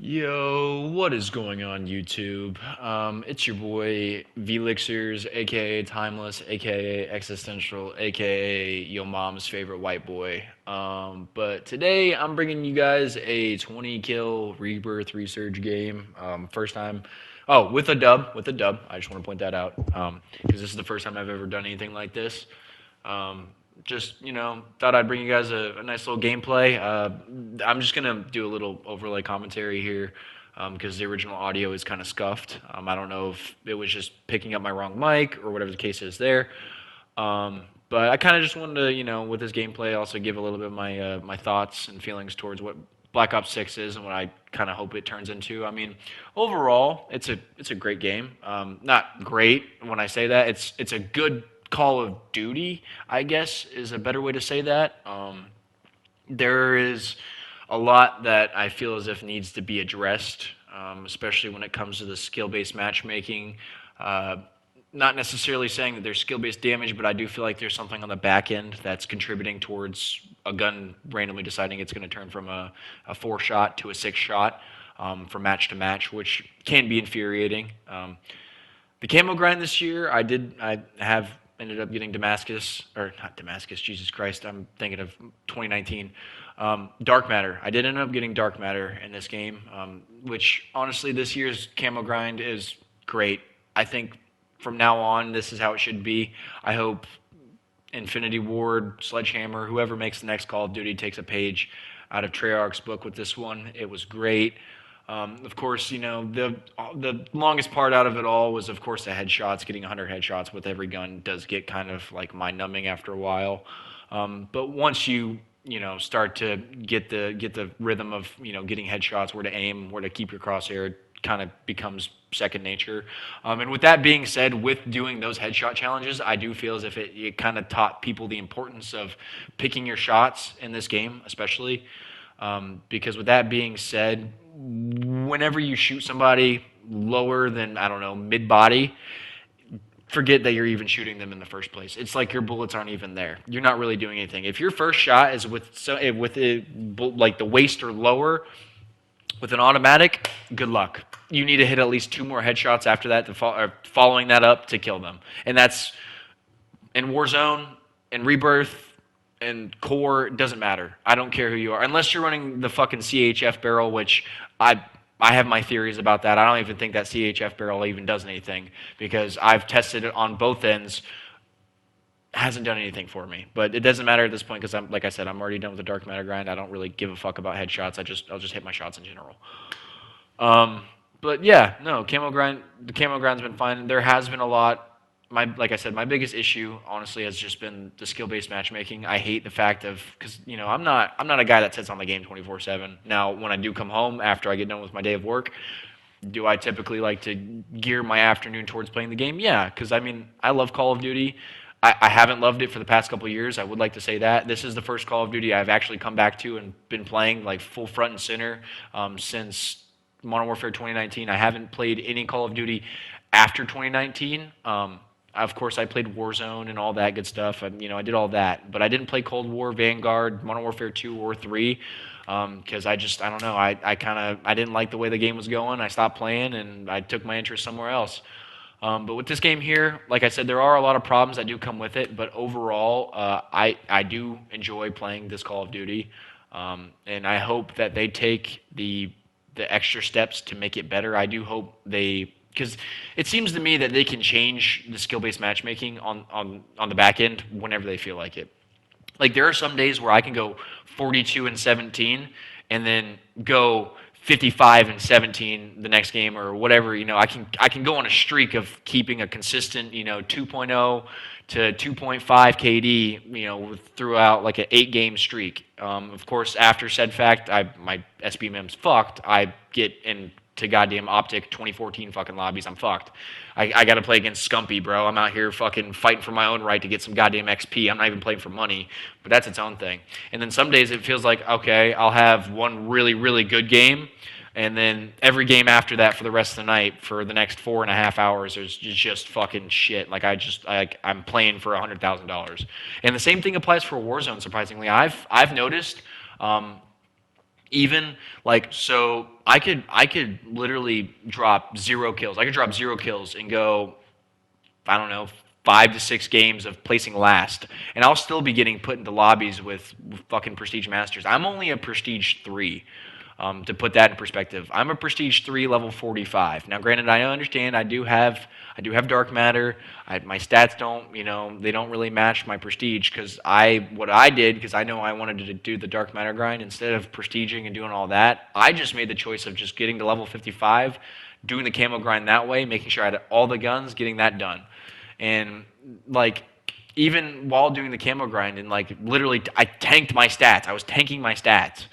Yo, what is going on YouTube? It's your boy Velixers, aka Timeless, aka Existential, aka your mom's favorite white boy. But today I'm bringing you guys a 20 kill Rebirth Resurge game. First time, oh, with a dub. I just want to point that out because this is the first time I've ever done anything like this. Um, just thought I'd bring you guys a nice little gameplay. I'm just gonna do a little overlay commentary here because the original audio is kind of scuffed. I don't know if it was just picking up my wrong mic or whatever the case is there. But I kind of just wanted to, with this gameplay, also give a little bit of my thoughts and feelings towards what Black Ops 6 is and what I kind of hope it turns into. I mean, overall, it's a great game. Not great when I say that. It's a good Call of Duty, I guess, is a better way to say that. There is a lot that I feel as if needs to be addressed, especially when it comes to the skill-based matchmaking. Uh, Not necessarily saying that there's skill-based damage, but I do feel like there's something on the back end that's contributing towards a gun randomly deciding it's going to turn from a 4-shot to a 6-shot from match to match, which can be infuriating. The camo grind this year, I have ended up getting Damascus, or not Damascus, Jesus Christ, I'm thinking of 2019. Dark Matter. I did end up getting Dark Matter in this game, which honestly, this year's camo grind is great. I think from now on, this is how it should be. I hope Infinity Ward, Sledgehammer, whoever makes the next Call of Duty takes a page out of Treyarch's book with this one. It was great. Of course, the longest part out of it all was, of course, the headshots. Getting 100 headshots with every gun does get kind of like mind-numbing after a while. But once start to get the rhythm of getting headshots, where to aim, where to keep your crosshair, kind of becomes second nature. And with that being said, with doing those headshot challenges, I do feel as if it kind of taught people the importance of picking your shots in this game, especially. Because with that being said, whenever you shoot somebody lower than, I don't know, mid body, forget that you're even shooting them in the first place. It's like your bullets aren't even there. You're not really doing anything. If your first shot is with it, like the waist or lower, with an automatic, good luck. You need to hit at least 2 more headshots after that, following that up to kill them. And that's in Warzone, in Rebirth, and Core. It doesn't matter. I don't care who you are, unless you're running the fucking CHF barrel, which I have my theories about that. I don't even think that CHF barrel even does anything because I've tested it on both ends. Hasn't done anything for me, but it doesn't matter at this point because I'm, like I said, I'm already done with the dark matter grind. I don't really give a fuck about headshots. I'll just hit my shots in general. But yeah, no, the camo grind's been fine. There has been a lot. Like I said, my biggest issue, honestly, has just been the skill-based matchmaking. I hate the fact of, because I'm not a guy that sits on the game 24/7. Now, when I do come home after I get done with my day of work, do I typically like to gear my afternoon towards playing the game? Yeah, because I mean, I love Call of Duty. I haven't loved it for the past couple of years. I would like to say that. This is the first Call of Duty I've actually come back to and been playing like full front and center since Modern Warfare 2019. I haven't played any Call of Duty after 2019. Of course, I played Warzone and all that good stuff. I did all that, but I didn't play Cold War, Vanguard, Modern Warfare 2 or 3 because I don't know. I didn't like the way the game was going. I stopped playing and I took my interest somewhere else. But with this game here, like I said, there are a lot of problems that do come with it. But overall, I do enjoy playing this Call of Duty, and I hope that they take the extra steps to make it better. I do hope they, because it seems to me that they can change the skill-based matchmaking on the back end whenever they feel like it. Like there are some days where I can go 42 and 17 and then go 55 and 17 the next game or whatever. I can go on a streak of keeping a consistent 2.0 to 2.5 KD throughout like an 8-game streak. Of course, after said fact, my SBMM's fucked. I get into goddamn Optic 2014 fucking lobbies. I'm fucked. I got to play against Scumpy, bro. I'm out here fucking fighting for my own right to get some goddamn XP. I'm not even playing for money, but that's its own thing. And then some days it feels like, okay, I'll have one really, really good game, and then every game after that for the rest of the night, for the next 4.5 hours, is just fucking shit. Like I'm playing for $100,000. And the same thing applies for Warzone. Surprisingly, I've noticed. Even like so I could literally drop 0 kills. I could drop 0 kills and go, I don't know, 5 to 6 games of placing last, and I'll still be getting put into lobbies with fucking prestige masters. I'm only a prestige 3. To put that in perspective, I'm a prestige 3 level 45. Now, granted, I understand I do have dark matter. My stats don't, they don't really match my prestige because what I did, because I know I wanted to do the dark matter grind instead of prestiging and doing all that. I just made the choice of just getting to level 55, doing the camo grind that way, making sure I had all the guns, getting that done. And like even while doing the camo grind and like literally I tanked my stats. I was tanking my stats.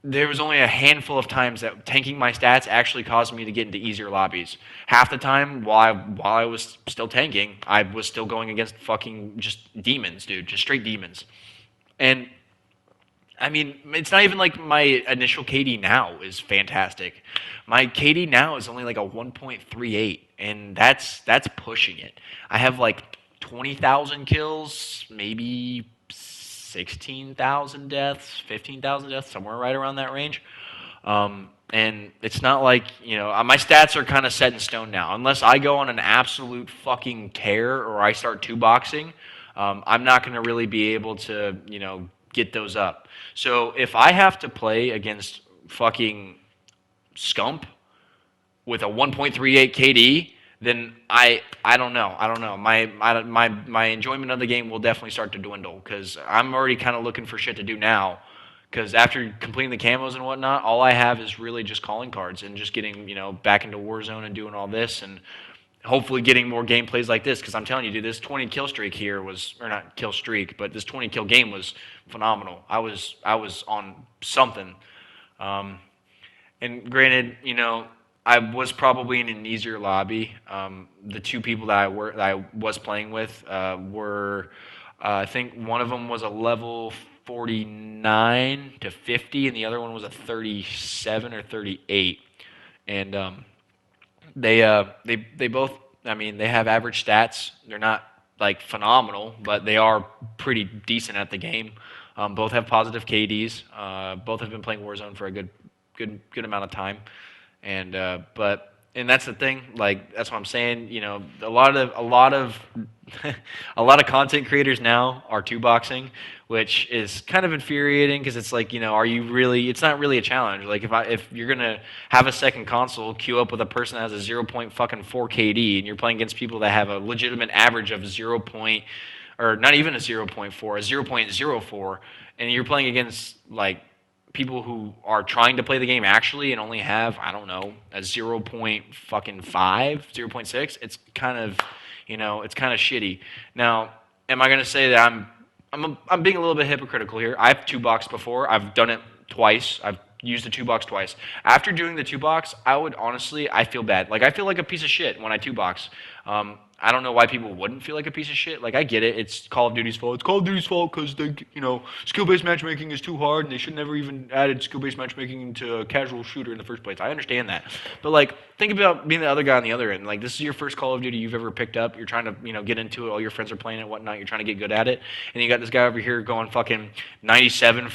There was only a handful of times that tanking my stats actually caused me to get into easier lobbies. Half the time while I was still tanking, I was still going against fucking just demons, dude, just straight demons. And I mean, it's not even like my initial KD now is fantastic. My KD now is only like a 1.38, and that's pushing it. I have like 20,000 kills, maybe 16,000 deaths, 15,000 deaths, somewhere right around that range. And it's not like, my stats are kind of set in stone now. Unless I go on an absolute fucking tear or I start two boxing, I'm not going to really be able to, get those up. So if I have to play against fucking Scump with a 1.38 KD, then I don't know. I don't know. My enjoyment of the game will definitely start to dwindle because I'm already kind of looking for shit to do now. Because after completing the camos and whatnot, all I have is really just calling cards and just getting back into Warzone and doing all this and hopefully getting more gameplays like this. Because I'm telling you, dude, this 20 kill streak here was, or not kill streak, but this 20 kill game was phenomenal. I was on something. Um, and granted, I was probably in an easier lobby. The two people that I was playing with were, I think one of them was a level 49 to 50, and the other one was a 37 or 38. And they both, I mean, they have average stats. They're not like phenomenal, but they are pretty decent at the game. Both have positive KDs. Both have been playing Warzone for a good amount of time. And that's the thing. Like that's what I'm saying. A lot of a lot of content creators now are two boxing, which is kind of infuriating because it's like, are you really? It's not really a challenge. Like if you're gonna have a second console, queue up with a person that has a 0.4 KD, and you're playing against people that have a legitimate average of 0. Or not even a zero point 0.4, a 0.04, and you're playing against like people who are trying to play the game actually and only have, I don't know, a 0.5, 0.6, it's kind of shitty. Now, am I going to say that I'm being a little bit hypocritical here? I've two boxed before. I've done it twice. I've used the two box twice. After doing the two box, I feel bad. Like I feel like a piece of shit when I two box. I don't know why people wouldn't feel like a piece of shit. Like I get it, it's Call of Duty's fault. It's Call of Duty's fault because skill-based matchmaking is too hard, and they should never even added skill-based matchmaking into a casual shooter in the first place. I understand that, but like think about being the other guy on the other end. Like this is your first Call of Duty you've ever picked up. You're trying to get into it. All your friends are playing it, whatnot. You're trying to get good at it, and you got this guy over here going fucking 97 and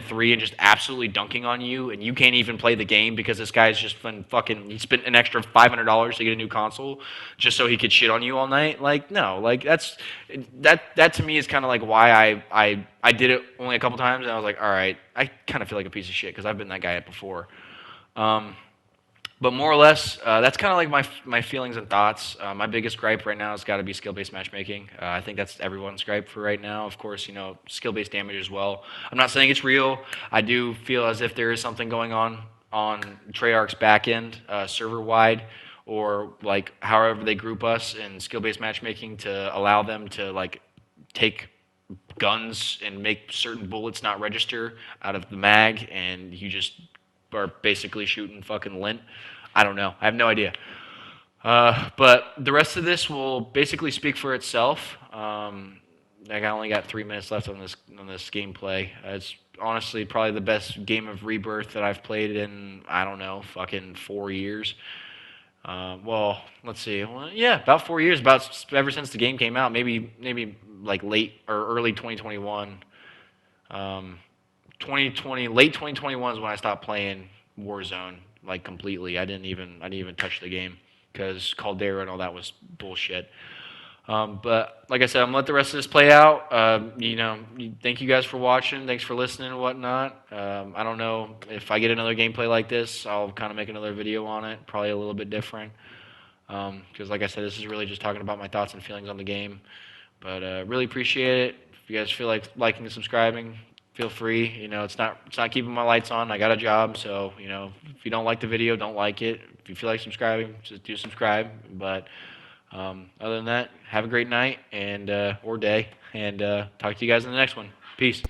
3, and just absolutely dunking on you, and you can't even play the game because this guy's just been fucking. He spent an extra $500 to get a new console just so he could shit on you all night. Like no, like that to me is kind of like why I did it only a couple times, and I was like, all right, I kind of feel like a piece of shit because I've been that guy before. But more or less, that's kind of like my feelings and thoughts. My biggest gripe right now has got to be skill-based matchmaking. I think that's everyone's gripe for right now. Of course, skill-based damage as well. I'm not saying it's real. I do feel as if there is something going on Treyarch's backend, server-wide, or like however they group us in skill-based matchmaking to allow them to like take guns and make certain bullets not register out of the mag, and you just are basically shooting fucking lint. I don't know. I have no idea. But the rest of this will basically speak for itself. I only got 3 minutes left on this gameplay. It's honestly probably the best game of Rebirth that I've played in, I don't know, fucking 4 years. Well, let's see. Well, yeah, about 4 years. About ever since the game came out. Maybe like late or early 2021. 2020, late 2021 is when I stopped playing Warzone like completely. I didn't even touch the game because Caldera and all that was bullshit. But like I said, I'm gonna let the rest of this play out. Thank you guys for watching. Thanks for listening and whatnot. I don't know if I get another gameplay like this, I'll kind of make another video on it, probably a little bit different. Because like I said, this is really just talking about my thoughts and feelings on the game. But really appreciate it. If you guys feel like liking and subscribing, feel free. It's not keeping my lights on. I got a job, so if you don't like the video, don't like it. If you feel like subscribing, just do subscribe. But other than that, have a great night and or day, and talk to you guys in the next one. Peace.